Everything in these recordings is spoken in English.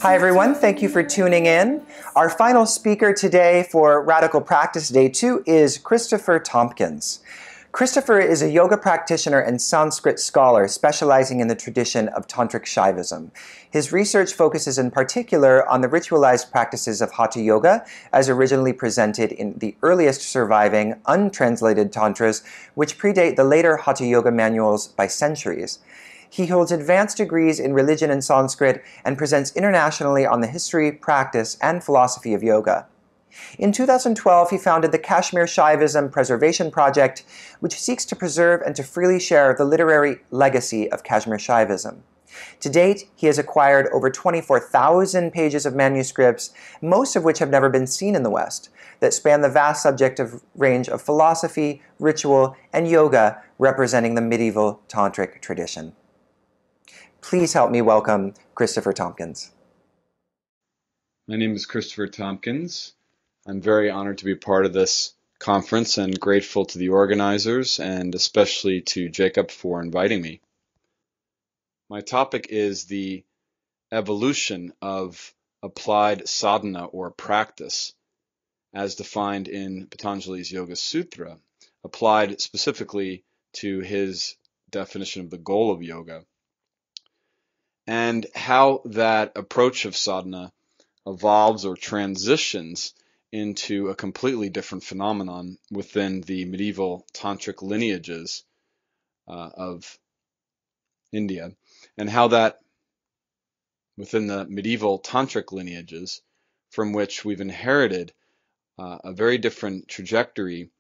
Hi everyone, thank you for tuning in. Our final speaker today for Radical Practice Day 2 is Christopher Thompkins. Christopher is a yoga practitioner and Sanskrit scholar specializing in the tradition of Tantric Shaivism. His research focuses in particular on the ritualized practices of Hatha Yoga as originally presented in the earliest surviving untranslated tantras, which predate the later Hatha Yoga manuals by centuries. He holds advanced degrees in religion and Sanskrit and presents internationally on the history, practice, and philosophy of yoga. In 2012, he founded the Kashmir Shaivism Preservation Project, which seeks to preserve and to freely share the literary legacy of Kashmir Shaivism. To date, he has acquired over 24,000 pages of manuscripts, most of which have never been seen in the West, that span the vast subject range of philosophy, ritual, and yoga representing the medieval tantric tradition. Please help me welcome Christopher Thompkins. My name is Christopher Thompkins. I'm very honored to be part of this conference and grateful to the organizers and especially to Jacob for inviting me. My topic is the evolution of applied sadhana or practice as defined in Patanjali's Yoga Sutra, applied specifically to his definition of the goal of yoga, and how that approach of sadhana evolves or transitions into a completely different phenomenon within the medieval tantric lineages of India, and how that within the medieval tantric lineages from which we've inherited a very different trajectory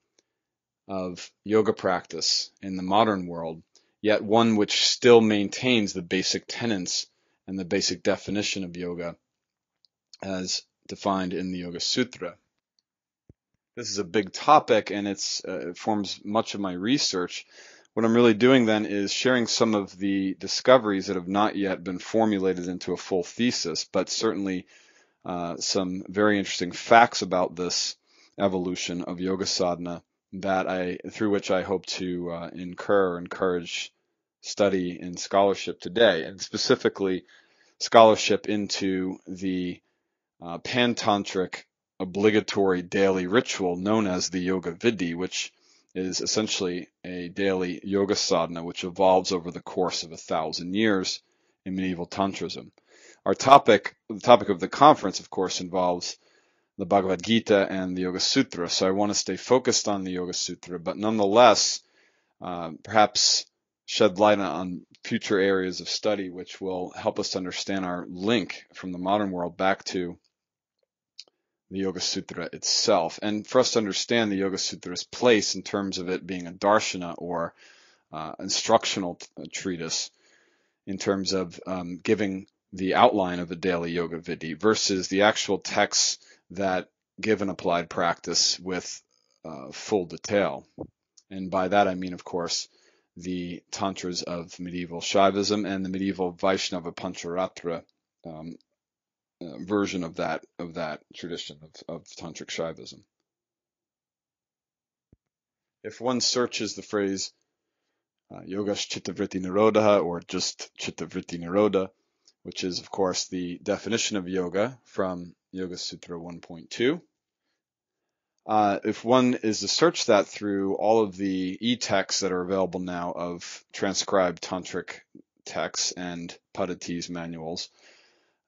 of yoga practice in the modern world, yet one which still maintains the basic tenets and the basic definition of yoga as defined in the Yoga Sutra. This is a big topic and it forms much of my research. What I'm really doing then is sharing some of the discoveries that have not yet been formulated into a full thesis, but certainly some very interesting facts about this evolution of yoga sadhana through which I hope to encourage study and scholarship today, and specifically scholarship into the pan-tantric obligatory daily ritual known as the Yoga Vidhi, which is essentially a daily yoga sadhana which evolves over the course of 1,000 years in medieval tantrism. The topic of the conference, of course, involves the Bhagavad Gita and the Yoga Sutra, so I want to stay focused on the Yoga Sutra, but nonetheless, perhaps shed light on future areas of study which will help us to understand our link from the modern world back to the Yoga Sutra itself, and for us to understand the Yoga Sutra's place in terms of it being a darshana or instructional treatise in terms of giving the outline of a daily yoga vidhi versus the actual texts that give an applied practice with full detail. And by that I mean, of course, the tantras of medieval Shaivism and the medieval Vaishnava Pancharatra version of that tradition of tantric Shaivism. If one searches the phrase Yoga's Chittavritti Nirodha or just Chittavritti Nirodha, which is of course the definition of yoga from Yoga Sutra 1.2, if one is to search that through all of the e-texts that are available now of transcribed tantric texts and Padhati's manuals,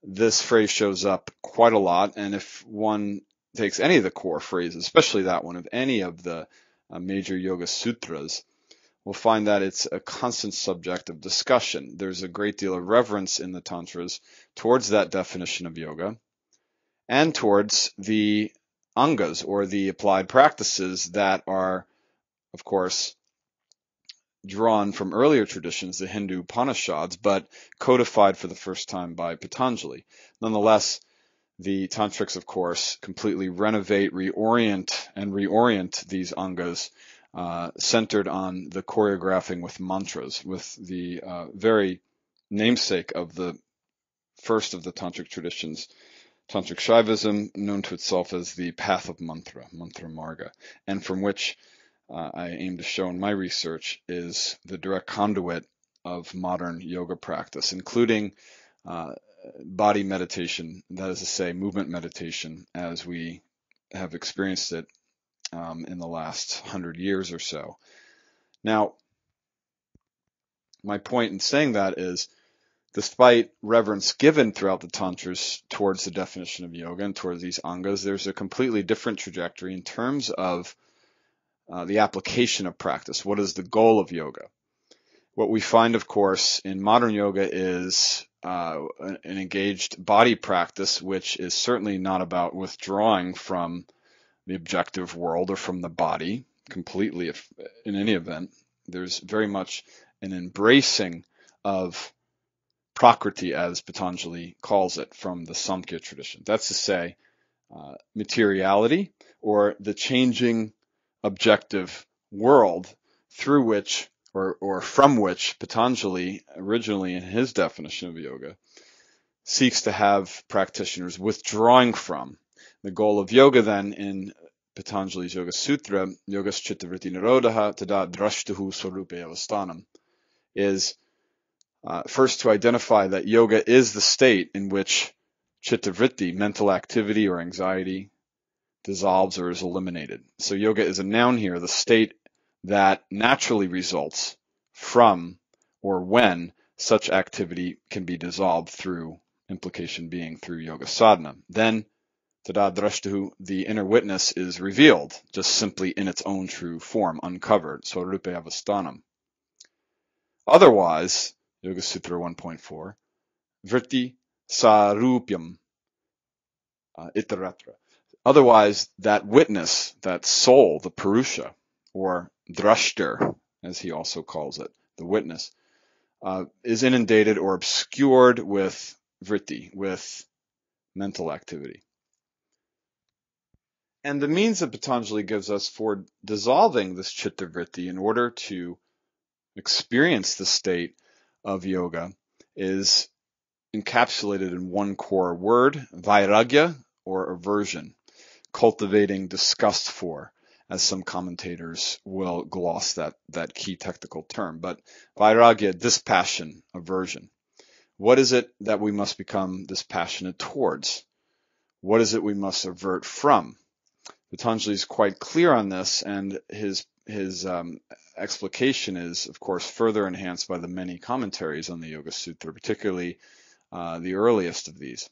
this phrase shows up quite a lot, and if one takes any of the core phrases, especially that one of any of the major yoga sutras, we'll find that it's a constant subject of discussion. There's a great deal of reverence in the tantras towards that definition of yoga and towards the angas or the applied practices that are, of course, drawn from earlier traditions, the Hindu Upanishads, but codified for the first time by Patanjali. Nonetheless, the tantrics, of course, completely renovate, reorient these angas, centered on the choreographing with mantras, with the very namesake of the first of the tantric traditions, Tantric Shaivism, known to itself as the path of mantra, mantra marga, and from which I aim to show in my research is the direct conduit of modern yoga practice, including body meditation, that is to say, movement meditation, as we have experienced it in the last 100 years or so. Now, my point in saying that is, despite reverence given throughout the Tantras towards the definition of yoga and towards these angas, there's a completely different trajectory in terms of the application of practice. What is the goal of yoga? What we find, of course, in modern yoga is an engaged body practice, which is certainly not about withdrawing from the objective world or from the body completely. If, in any event, there's very much an embracing of Prakriti, as Patanjali calls it, from the Samkhya tradition. That's to say, materiality, or the changing objective world through which, or from which Patanjali, originally in his definition of yoga, seeks to have practitioners withdrawing from. The goal of yoga then in Patanjali's Yoga Sutra, Yogas Chittavritti Nirodha Tada Drashtuhu Swarupe Avastanam, is first to identify that yoga is the state in which chittavritti, mental activity or anxiety, dissolves or is eliminated. So yoga is a noun here, the state that naturally results from or when such activity can be dissolved through, implication being through yoga sadhana. Then, tada drashtuhu, the inner witness is revealed, just simply in its own true form, uncovered, swarupe avastanam. Otherwise, Yoga Sutra 1.4, vritti sarupyam itaratra. Otherwise, that witness, that soul, the purusha, or drashter, as he also calls it, the witness, is inundated or obscured with vritti, with mental activity. And the means that Patanjali gives us for dissolving this chitta vritti in order to experience the state of yoga is encapsulated in one core word, vairagya, or aversion, cultivating disgust for, as some commentators will gloss that key technical term. But vairagya, dispassion, aversion. What is it that we must become dispassionate towards? What is it we must avert from? Patanjali is quite clear on this, and his explication is, of course, further enhanced by the many commentaries on the Yoga Sutra, particularly the earliest of these.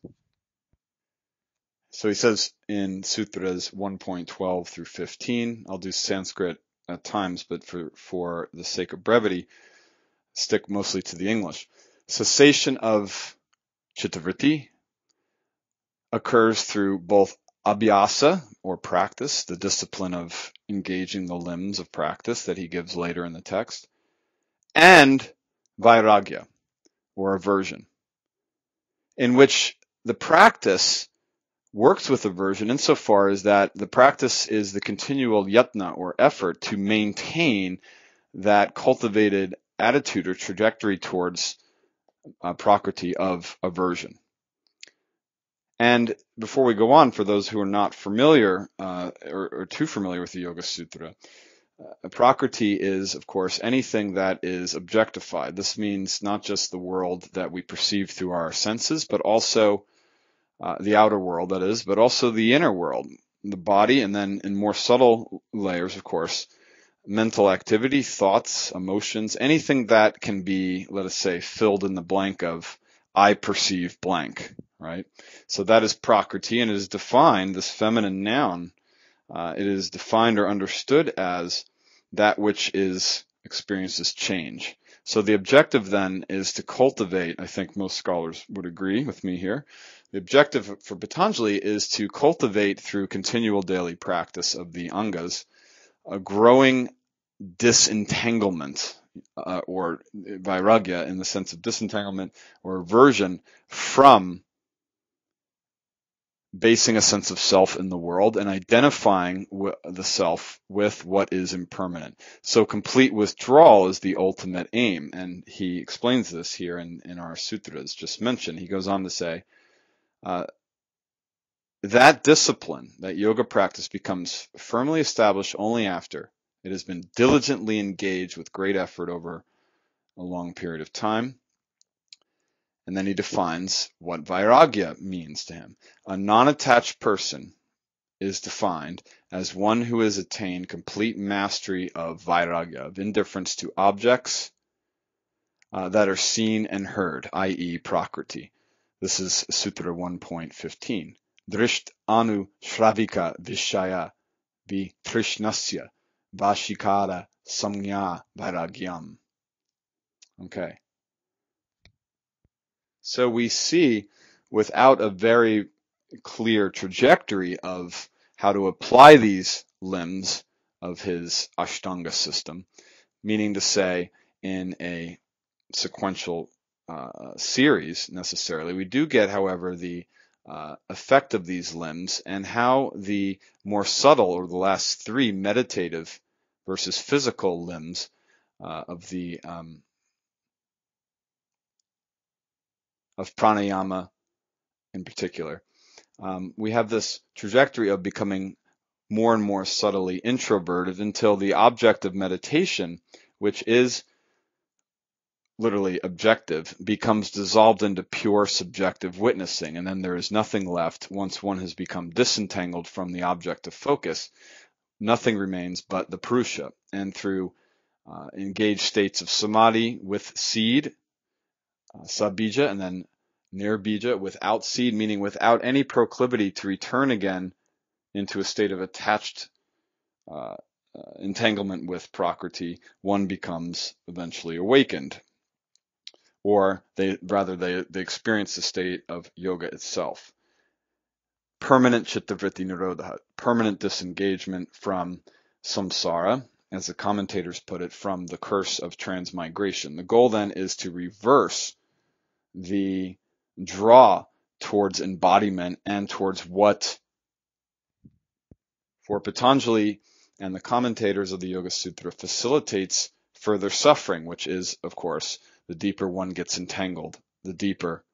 So he says in Sutras 1.12 through 15, I'll do Sanskrit at times, but for the sake of brevity, stick mostly to the English. Cessation of chittavritti occurs through both abhyasa, or practice, the discipline of engaging the limbs of practice that he gives later in the text, and vairagya, or aversion, in which the practice works with aversion insofar as that the practice is the continual yatna, or effort, to maintain that cultivated attitude or trajectory towards prakriti of aversion. And before we go on, for those who are not familiar or too familiar with the Yoga Sutra, prakriti is, of course, anything that is objectified. This means not just the world that we perceive through our senses, but also the outer world, that is, but also the inner world, the body, and then in more subtle layers, of course, mental activity, thoughts, emotions, anything that can be, let us say, filled in the blank of I perceive blank, right? So that is prakriti, and it is defined, this feminine noun, it is defined or understood as that which experiences change. So the objective then is to cultivate, I think most scholars would agree with me here, the objective for Patanjali is to cultivate through continual daily practice of the angas a growing disentanglement, or vairagya in the sense of disentanglement or aversion from basing a sense of self in the world and identifying the self with what is impermanent. So complete withdrawal is the ultimate aim, and he explains this here in our sutras just mentioned. He goes on to say, that discipline, that yoga practice, becomes firmly established only after it has been diligently engaged with great effort over a long period of time. And then he defines what vairagya means to him. A non-attached person is defined as one who has attained complete mastery of vairagya, of indifference to objects that are seen and heard, i.e. prakriti. This is Sutra 1.15. Drisht anu shravika vishaya vitrishnasya vashikara samnya vairagyam. Okay. So we see, without a very clear trajectory of how to apply these limbs of his Ashtanga system, meaning to say in a sequential series necessarily. We do get, however, the effect of these limbs and how the more subtle, or the last three, meditative versus physical limbs of the of pranayama in particular. We have this trajectory of becoming more and more subtly introverted until the object of meditation, which is literally objective, becomes dissolved into pure subjective witnessing, and then there is nothing left. Once one has become disentangled from the object of focus, nothing remains but the purusha. And through engaged states of samadhi with seed, sabija, and then nirbija, without seed, meaning without any proclivity to return again into a state of attached entanglement with prakriti, one becomes eventually awakened. Or they experience the state of yoga itself. Permanent chittavritti nirodha, permanent disengagement from samsara, as the commentators put it, from the curse of transmigration. The goal then is to reverse the draw towards embodiment and towards what, for Patanjali and the commentators of the Yoga Sutra, facilitates further suffering, which is, of course, the deeper one gets entangled, the deeper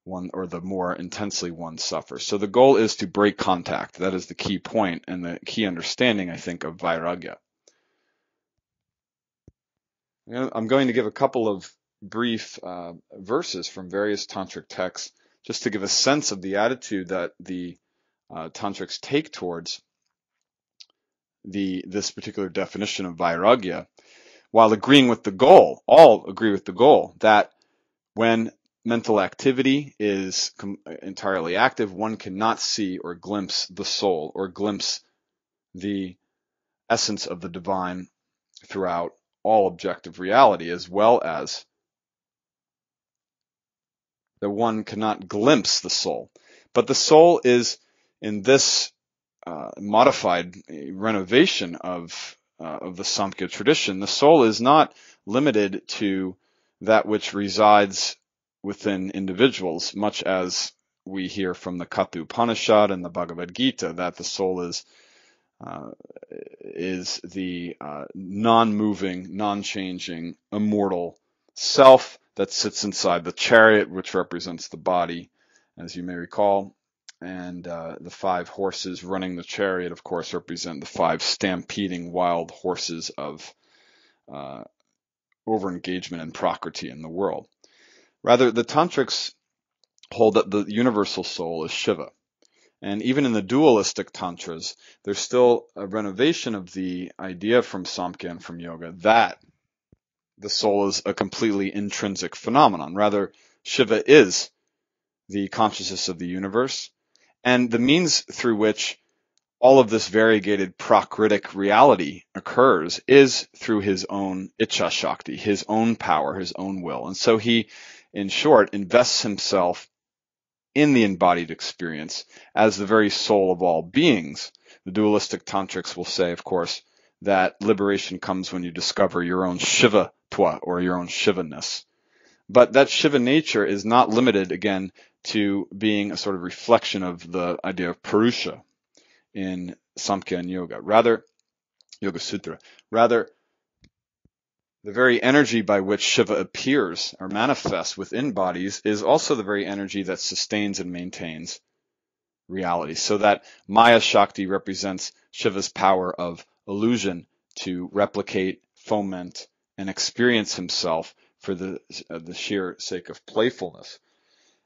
one, or the more intensely one suffers. So the goal is to break contact. That is the key point and the key understanding, I think, of vairagya. I'm going to give a couple of brief verses from various tantric texts just to give a sense of the attitude that the tantrics take towards this particular definition of vairagya, while agreeing with the goal, all agree with the goal, that when mental activity is entirely active, one cannot see or glimpse the soul or glimpse the essence of the divine throughout all objective reality, as well as that one cannot glimpse the soul. But the soul is, in this modified renovation of the Samkhya tradition, the soul is not limited to that which resides within individuals, much as we hear from the Katha Upanishad and the Bhagavad Gita, that the soul is the non-moving, non-changing, immortal self that sits inside the chariot, which represents the body, as you may recall. And the 5 horses running the chariot, of course, represent the 5 stampeding wild horses of overengagement and prakriti in the world. Rather, the tantrics hold that the universal soul is Shiva. And even in the dualistic tantras, there's still a renovation of the idea from Samkhya and from yoga that the soul is a completely intrinsic phenomenon. Rather, Shiva is the consciousness of the universe, and the means through which all of this variegated prakritic reality occurs is through his own Ichha Shakti, his own power, his own will. And so he, in short, invests himself in the embodied experience as the very soul of all beings. The dualistic tantrics will say, of course, that liberation comes when you discover your own Shiva-twa, or your own Shiva-ness. But that Shiva nature is not limited, again, to being a sort of reflection of the idea of Purusha in Samkhya and Yoga. Rather, Yoga Sutra. Rather, the very energy by which Shiva appears or manifests within bodies is also the very energy that sustains and maintains reality. So that Maya Shakti represents Shiva's power of illusion to replicate, foment, and experience himself for the sheer sake of playfulness.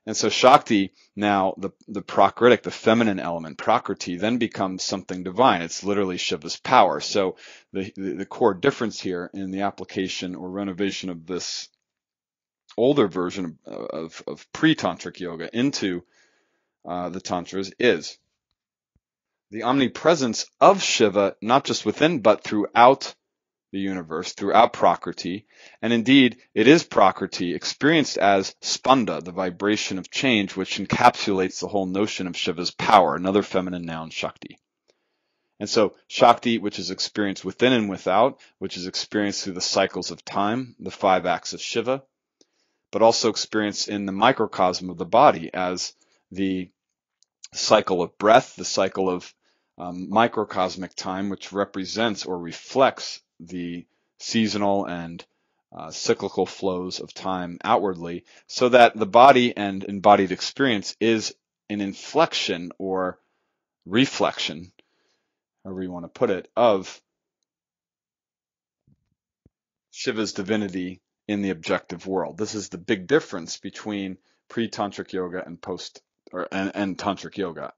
And so Shakti, now the Prakritic, the feminine element, Prakriti, then becomes something divine. It's literally Shiva's power. So the core difference here in the application or renovation of this older version of pre-tantric yoga into the tantras is the omnipresence of Shiva, not just within, but throughout the universe, throughout Prakriti. And indeed, it is Prakriti experienced as spanda, the vibration of change, which encapsulates the whole notion of Shiva's power, another feminine noun, Shakti. And so Shakti, which is experienced within and without, which is experienced through the cycles of time, the 5 acts of Shiva, but also experienced in the microcosm of the body as the cycle of breath, the cycle of microcosmic time, which represents or reflects the seasonal and cyclical flows of time outwardly, so that the body and embodied experience is an inflection or reflection, however you want to put it, of Shiva's divinity in the objective world. This is the big difference between pre-tantric yoga and and tantric yoga.